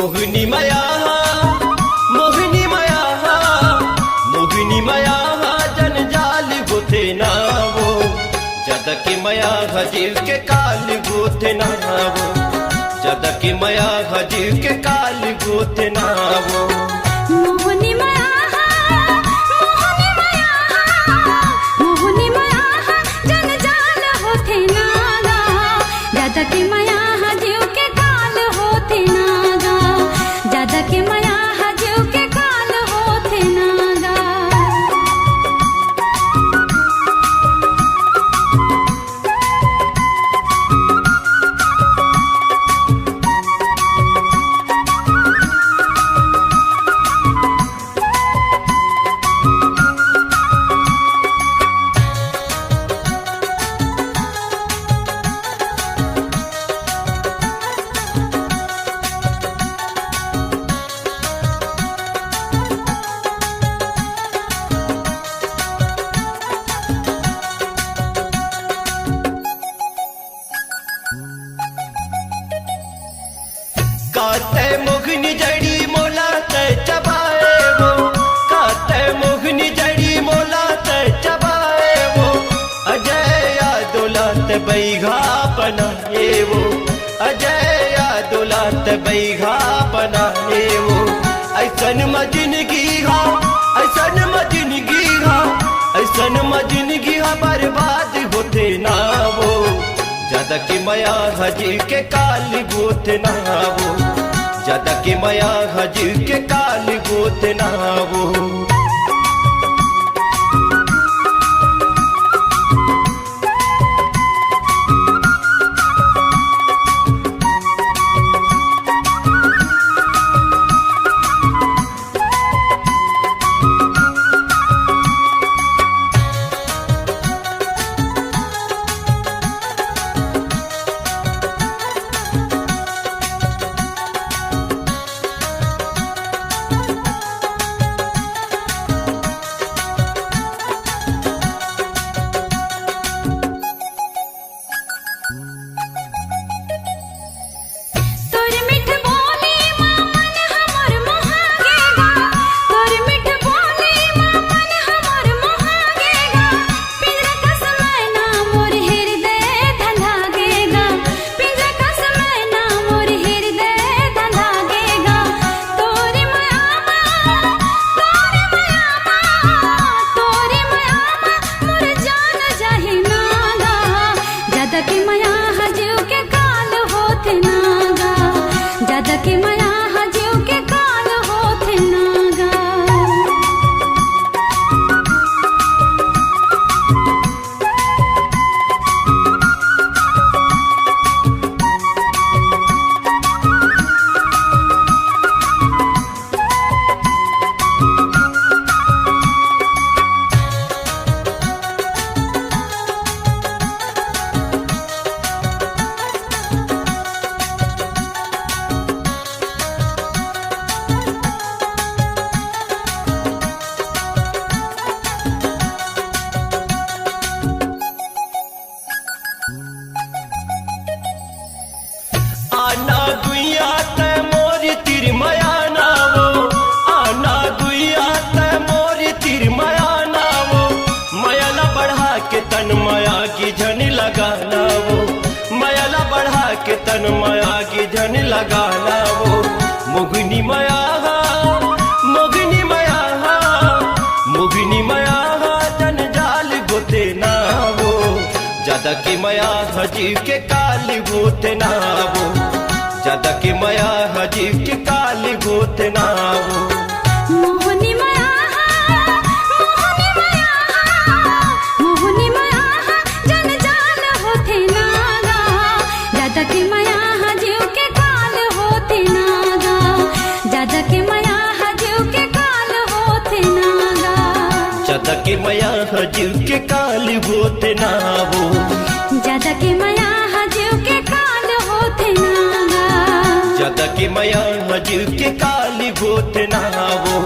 मोहिनी माया मोहिनी माया मोहिनी माया जनजाल गोते नावो जदकि माया जीव के काल गोते नावो जदकि माया जीव के काल गोते नावो मोहिनी माया मोहिनी माया जनजाल होते नागा जदकि माया जीव के काल होते नागा जदकि माया जीव के काल होते नागा काते मोहिनी जड़ी मोला ते चबाए वो काते मोहिनी जड़ी मोला ते चबाए वो अजय दौलत बैघा बनाए वो अजय दौलत बैघा बनाए वो ऐसन मजिनगी हा ऐसन मजिनगी हा ऐसन मजिनगी हा बर्बाद होते ना वो जदकि माया जीव के काल गोते नावो जदकि माया जीव के काल गोते नावो जदकि माया जीव के काल होते नागा आना दुइया ते मोरी तिर माया नावो आना दुइया ते मोरी तिर माया नावो माया ला बढ़ा के तन माया की झन लगाना वो माया ला बढ़ा के तन माया की झन लगाना वो मोहिनी माया मोहिनी माया मोहिनी माया जनजाल गोते नावो जदकि माया जीव के काल गोते नावो जदकि माया जीव के काल गोते नावो मोहिनी माया मोहिनी माया जनजाल होते नागा जदकि माया जीव के काल होते नागा जदकि माया जीव के काल होते नागा जदकि माया जीव के काल गोते नावो जदकि माया जीव के काल होते नागा जदकि माया जीव के काल गोते नावो